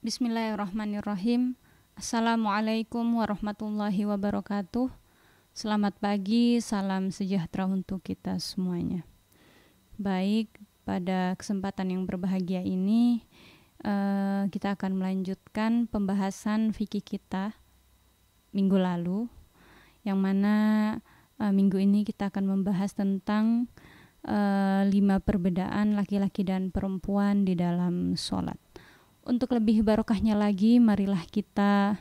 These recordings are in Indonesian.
Bismillahirrahmanirrahim. Assalamualaikum warahmatullahi wabarakatuh. Selamat pagi, salam sejahtera untuk kita semuanya. Baik, pada kesempatan yang berbahagia ini kita akan melanjutkan pembahasan fikih kita minggu lalu, yang mana minggu ini kita akan membahas tentang 5 perbedaan laki-laki dan perempuan di dalam sholat. Untuk lebih barokahnya lagi, marilah kita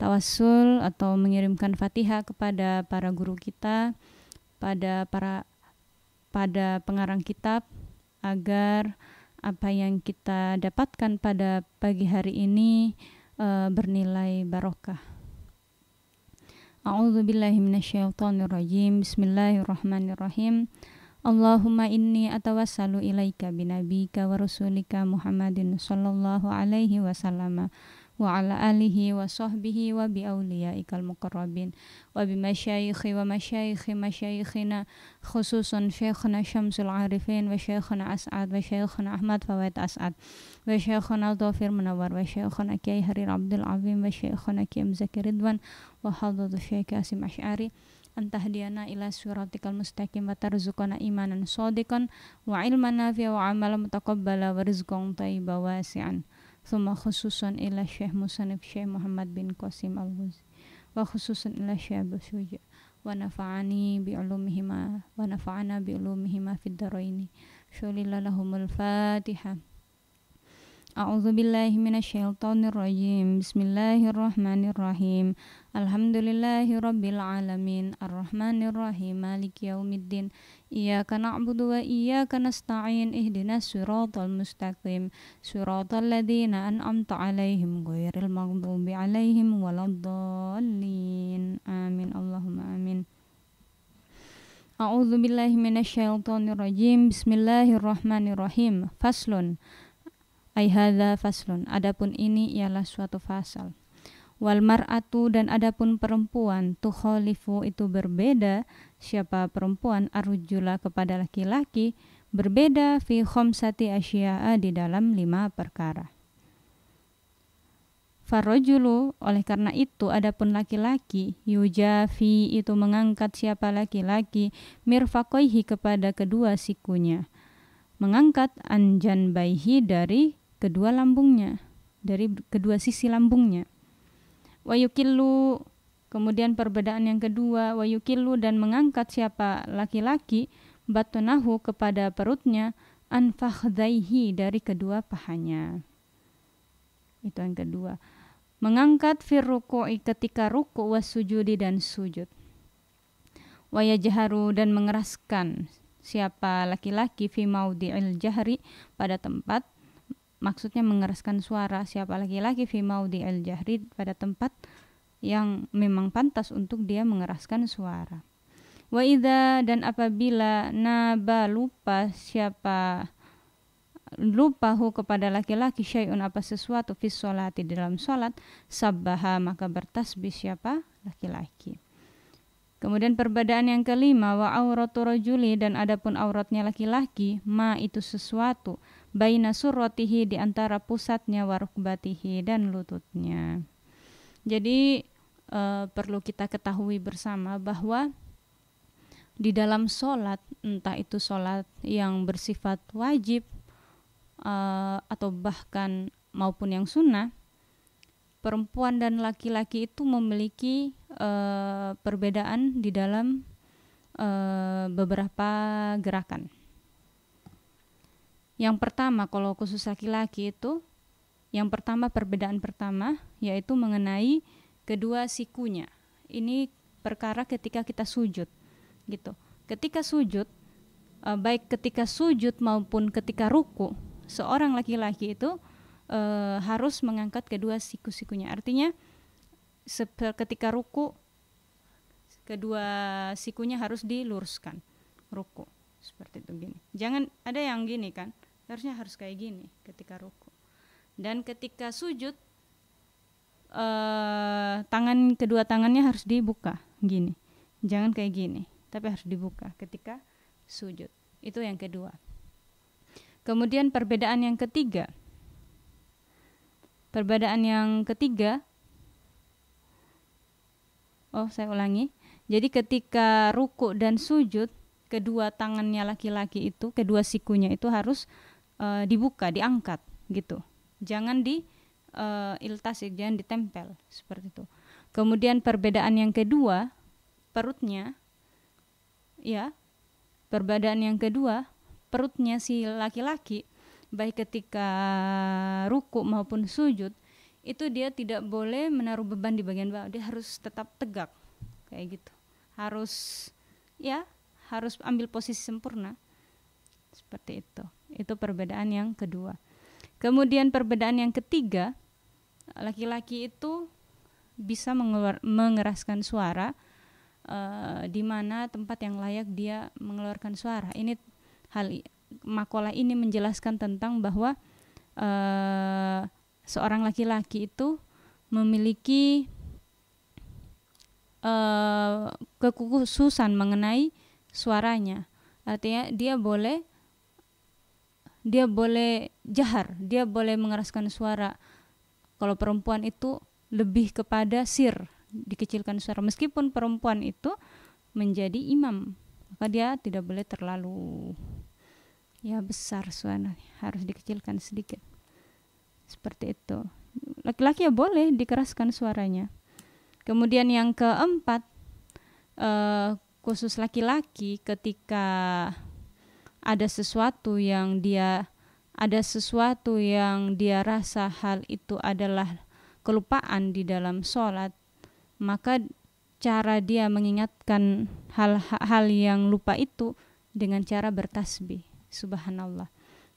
tawassul atau mengirimkan Fatihah kepada para guru kita, pada pengarang kitab, agar apa yang kita dapatkan pada pagi hari ini bernilai barokah. A'udzubillahi minasyaitonirrajim. Bismillahirrahmanirrahim. Allahumma inni atawassalu ilaika binabika wa rasulika Muhammadin sallallahu alaihi wasallam wa ala alihi wa sahbihi wa bi awliyaikal muqarrabin wa bi masyayikhi wa masyayikhi masyayikhina khususan syekhna Syamsul Arifin wa syekhna As'ad wa syekhna Ahmad Fawait As'ad wa syekhna Dhafir Munawar wa syekhna Kiai Harir Abdul Azim wa syekhna Kiai Zakir Ridwan wa hadratu Syekh Kasim Asy'ari antahdiana ila siratikal mustaqim wa tarzuqana imanan shadiqan wa ilman nafi'a wa amalan mutaqabbala wa rizqan thayyiban wasi'an. Thumma khususan ila Syekh Musannif Syekh Muhammad bin Qasim Al-Ghuzi wa khususan ila Syekh Abu Syuja wa nafa'ani bi ulumihima wa nafa'ana bi ulumihima fid dharaini. Syulilallahumul Fatihah. A'udzu billahi minasyaitonir rajim. Bismillahirrahmanirrahim. Alhamdulillahi rabbil alamin. Arrahmanir rahim. Maliki yaumiddin. Iyyaka na'budu wa iyyaka nasta'in. Ihdinas siratal mustaqim. Siratal ladzina an'amta 'alaihim ghairil maghdubi 'alaihim waladdallin. Amin. Allahumma amin. A'udzu billahi minasyaitonir rajim. Bismillahirrahmanirrahim. Faslun. Ai hadza faslun, adapun ini ialah suatu fasal. Wal mar'atu, dan adapun perempuan, tukhalifu, itu berbeda, siapa perempuan, arrujula, kepada laki-laki, berbeda fi khamsati asya'a, di dalam 5 perkara. Farrajulu, oleh karena itu adapun laki-laki, yujafi, itu mengangkat siapa laki-laki, mirfaqaihi, kepada kedua sikunya, mengangkat anjanbaihi, dari kedua lambungnya, dari kedua sisi lambungnya. Wa yukillu, kemudian perbedaan yang kedua, wa yukillu, dan mengangkat siapa laki-laki, batunahu, kepada perutnya, an fakhdaihi, dari kedua pahanya. Itu yang kedua. Mengangkat fir ruku'i, ketika ruku', was sujudi, dan sujud. Wa yajharu, dan mengeraskan siapa laki-laki fi maudhi'il jahri, pada tempat, maksudnya mengeraskan suara siapa laki-laki fi maudhi'il jahri, pada tempat yang memang pantas untuk dia mengeraskan suara. Wa idza, dan apabila naba, lupa siapa lupahu, kepada laki-laki, syai'un, apa sesuatu, fi sholati, di dalam salat, sabbaha, maka bertasbih siapa laki-laki. Kemudian perbedaan yang kelima, wa auratu rajuli, dan adapun auratnya laki-laki, ma, itu sesuatu, baina surratihi, di antara pusatnya, wa rukbatihi, dan lututnya. Jadi perlu kita ketahui bersama bahwa di dalam sholat, entah itu sholat yang bersifat wajib atau bahkan maupun yang sunnah, perempuan dan laki-laki itu memiliki perbedaan di dalam beberapa gerakan. Yang pertama, kalau khusus laki-laki itu, yang pertama, perbedaan pertama, yaitu mengenai kedua sikunya. Ini perkara ketika kita sujud, gitu. Ketika sujud, baik ketika sujud maupun ketika ruku, seorang laki-laki itu harus mengangkat kedua siku-sikunya. Artinya ketika ruku, kedua sikunya harus diluruskan. Ruku seperti itu, gini. Jangan ada yang gini kan, harusnya harus kayak gini ketika ruku. Dan ketika sujud, kedua tangannya harus dibuka gini. Jangan kayak gini, tapi harus dibuka ketika sujud. Itu yang kedua. Kemudian perbedaan yang ketiga, Perbedaan yang ketiga, saya ulangi. Jadi ketika ruku dan sujud, kedua tangannya laki-laki itu, kedua sikunya itu harus dibuka, diangkat gitu. Jangan iltasik, jangan ditempel seperti itu. Kemudian perbedaan yang kedua, perutnya, ya, perbedaan yang kedua, perutnya si laki-laki, baik ketika ruku maupun sujud, itu dia tidak boleh menaruh beban di bagian bawah, dia harus tetap tegak, kayak gitu. Harus ambil posisi sempurna, seperti itu. Itu perbedaan yang kedua. Kemudian perbedaan yang ketiga, laki-laki itu bisa mengeraskan suara di mana tempat yang layak dia mengeluarkan suara. Ini makalah ini menjelaskan tentang bahwa seorang laki-laki itu memiliki kekhususan mengenai suaranya. Artinya dia boleh jahar, dia boleh mengeraskan suara. Kalau perempuan itu lebih kepada dikecilkan suara. Meskipun perempuan itu menjadi imam, maka dia tidak boleh terlalu besar suaranya, harus dikecilkan sedikit. Seperti itu. Laki-laki boleh dikeraskan suaranya. Kemudian yang keempat, khusus laki-laki ketika ada sesuatu yang dia rasa hal itu adalah kelupaan di dalam sholat, maka cara dia mengingatkan hal yang lupa itu dengan cara bertasbih. Subhanallah.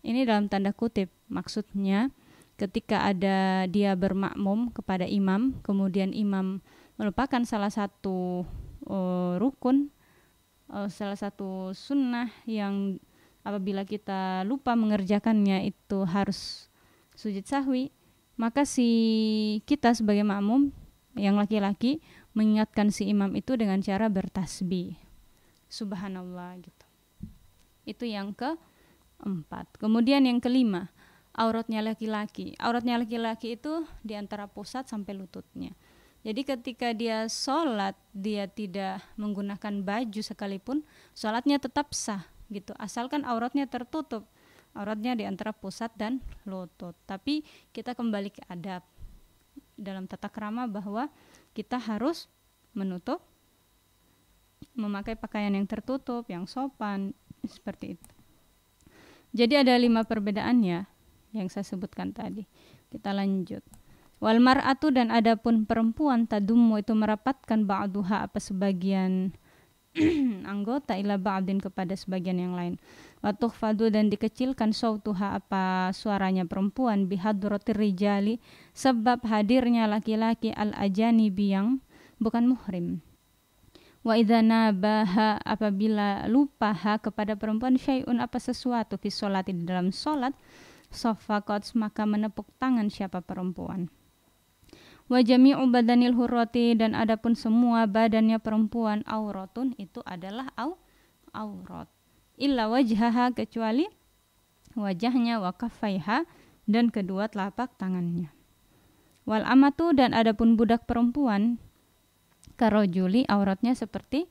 Ini dalam tanda kutip, maksudnya ketika ada dia bermakmum kepada imam, kemudian imam melupakan salah satu rukun, salah satu sunnah yang apabila kita lupa mengerjakannya itu harus sujud sahwi, maka kita sebagai makmum yang laki-laki mengingatkan si imam itu dengan cara bertasbih. Subhanallah gitu. Itu yang keempat. Kemudian yang kelima, auratnya laki-laki. Auratnya laki-laki itu di antara pusat sampai lututnya. Jadi ketika dia sholat, dia tidak menggunakan baju sekalipun, sholatnya tetap sah gitu. Asalkan auratnya tertutup. Auratnya di antara pusat dan lutut. Tapi kita kembali ke adab dalam tata krama bahwa kita harus menutup, memakai pakaian yang tertutup, yang sopan, seperti itu. Jadi ada 5 perbedaannya yang saya sebutkan tadi. Kita lanjut. Wal mar'atu, dan adapun perempuan, tadummu itu merapatkan ba'duha apa sebagian anggota ila ba'din kepada sebagian yang lain. Wa tukhfadu, dan dikecilkan sautuha apa suaranya perempuan bihadratir rijali sebab hadirnya laki-laki al-ajanibi yang bukan muhrim. Wa idza nabaha, apabila lupaha kepada perempuan syai'un apa sesuatu fi sholati di dalam salat, safaqat, maka menepuk tangan siapa perempuan. Wa jami'u badanil hurrati, dan adapun semua badannya perempuan auratun itu adalah aurat. Illa wajhaha, kecuali wajahnya, wa kaffaiha, dan kedua telapak tangannya. Wal amatu, dan adapun budak perempuan karojuli, auratnya seperti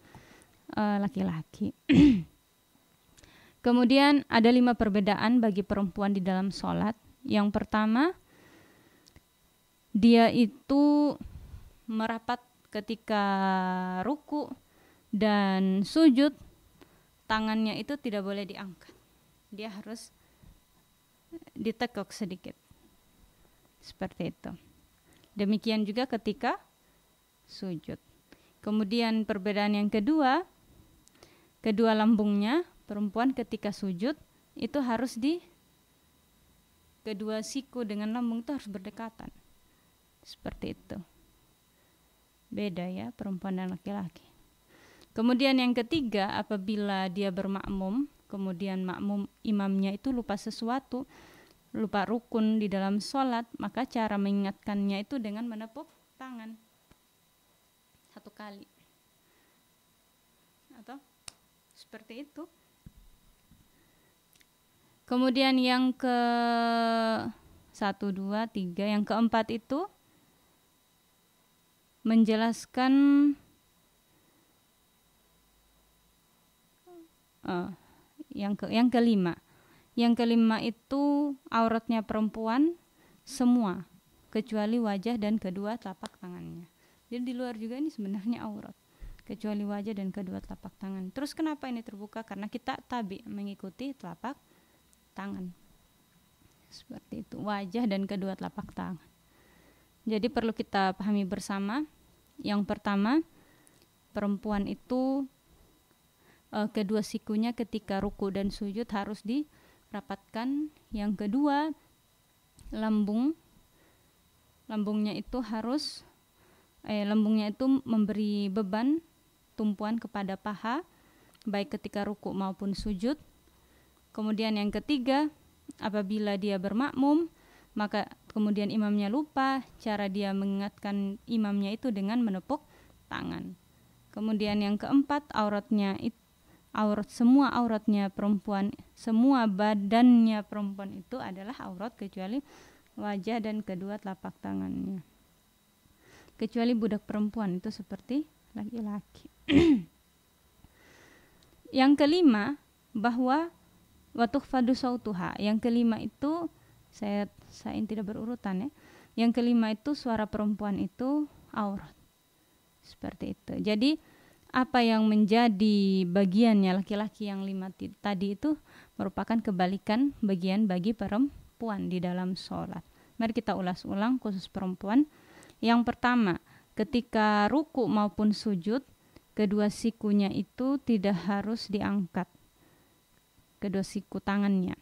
laki-laki. Kemudian ada 5 perbedaan bagi perempuan di dalam sholat. Yang pertama, dia itu merapat ketika ruku dan sujud, tangannya itu tidak boleh diangkat. Dia harus ditekuk sedikit. Seperti itu. Demikian juga ketika sujud. Kemudian perbedaan yang kedua lambungnya perempuan ketika sujud itu harus kedua siku dengan lambung itu harus berdekatan. Seperti itu. Beda ya perempuan dan laki-laki. Kemudian yang ketiga, apabila dia bermakmum, kemudian makmum imamnya itu lupa sesuatu, lupa rukun di dalam sholat, maka cara mengingatkannya itu dengan menepuk tangan 1 kali. Atau seperti itu. Kemudian yang 1, 2, 3. Yang keempat itu menjelaskan yang kelima. Yang kelima itu auratnya perempuan semua kecuali wajah dan kedua telapak tangannya. Jadi di luar juga ini sebenarnya aurat, kecuali wajah dan kedua telapak tangan. Terus kenapa ini terbuka? Karena kita tabi mengikuti telapak tangan. Seperti itu, wajah dan kedua telapak tangan. Jadi perlu kita pahami bersama. Yang pertama, perempuan itu kedua sikunya ketika ruku dan sujud harus dirapatkan. Yang kedua, lambungnya itu harus lambungnya itu memberi beban tumpuan kepada paha baik ketika ruku maupun sujud. Kemudian yang ketiga, apabila dia bermakmum, maka kemudian imamnya lupa, cara dia mengingatkan imamnya itu dengan menepuk tangan. Kemudian yang keempat, semua auratnya perempuan, semua badannya perempuan itu adalah aurat kecuali wajah dan kedua telapak tangannya. Kecuali budak perempuan itu seperti laki-laki. Yang kelima, bahwa watukhfadu sautuha. Yang kelima itu saya tidak berurutan ya. Yang kelima itu suara perempuan itu aurat. Seperti itu. Jadi apa yang menjadi bagiannya laki-laki yang 5 tadi itu merupakan kebalikan bagian bagi perempuan di dalam sholat. Mari kita ulas ulang khusus perempuan. Yang pertama, ketika ruku maupun sujud, kedua sikunya itu tidak harus diangkat, kedua siku tangannya.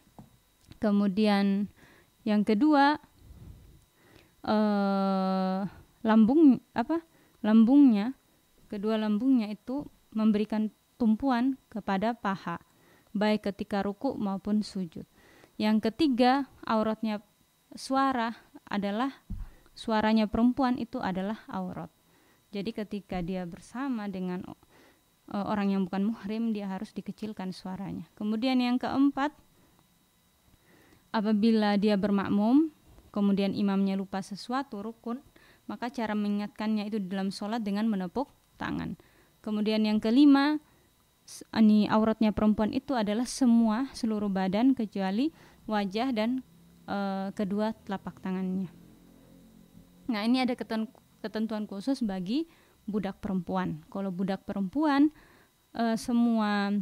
Kemudian yang kedua, kedua lambungnya itu memberikan tumpuan kepada paha baik ketika ruku maupun sujud. Yang ketiga, suaranya perempuan itu adalah aurat. Jadi ketika dia bersama dengan orang yang bukan muhrim, dia harus dikecilkan suaranya. Kemudian yang keempat, apabila dia bermakmum, kemudian imamnya lupa sesuatu rukun, maka cara mengingatkannya itu dalam sholat dengan menepuk tangan. Kemudian yang kelima, auratnya perempuan itu adalah seluruh badan kecuali wajah dan kedua telapak tangannya. Nah, ini ada ketentuan khusus bagi budak perempuan. Kalau budak perempuan, semua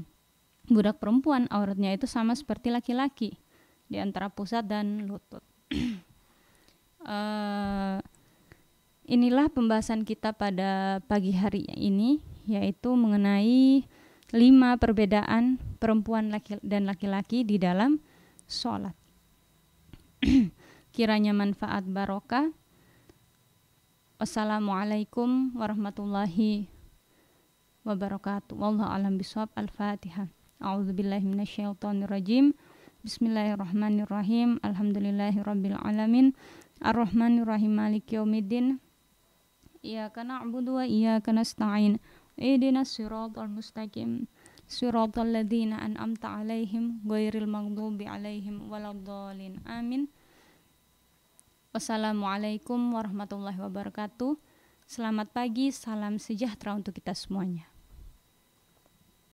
budak perempuan auratnya itu sama seperti laki-laki di antara pusat dan lutut. Inilah pembahasan kita pada pagi hari ini, yaitu mengenai 5 perbedaan perempuan dan laki-laki di dalam sholat. Kiranya manfaat barokah. Wassalamualaikum warahmatullahi wabarakatuh. Wallahu a'lam bishawab. Al-Fatihah. A'udzubillahi minasyaitonirrajim. Bismillahirrahmanirrahim. Alhamdulillahirabbil alamin. Arrahmanirrahim. Maliki yaumiddin. Iyyaka na'budu wa iyyaka nasta'in. Ihdinas siratal mustaqim. Siratal ladzina an'amta 'alaihim ghairil maghdubi 'alaihim waladdallin. Amin. Wassalamualaikum warahmatullahi wabarakatuh. Selamat pagi, salam sejahtera untuk kita semuanya.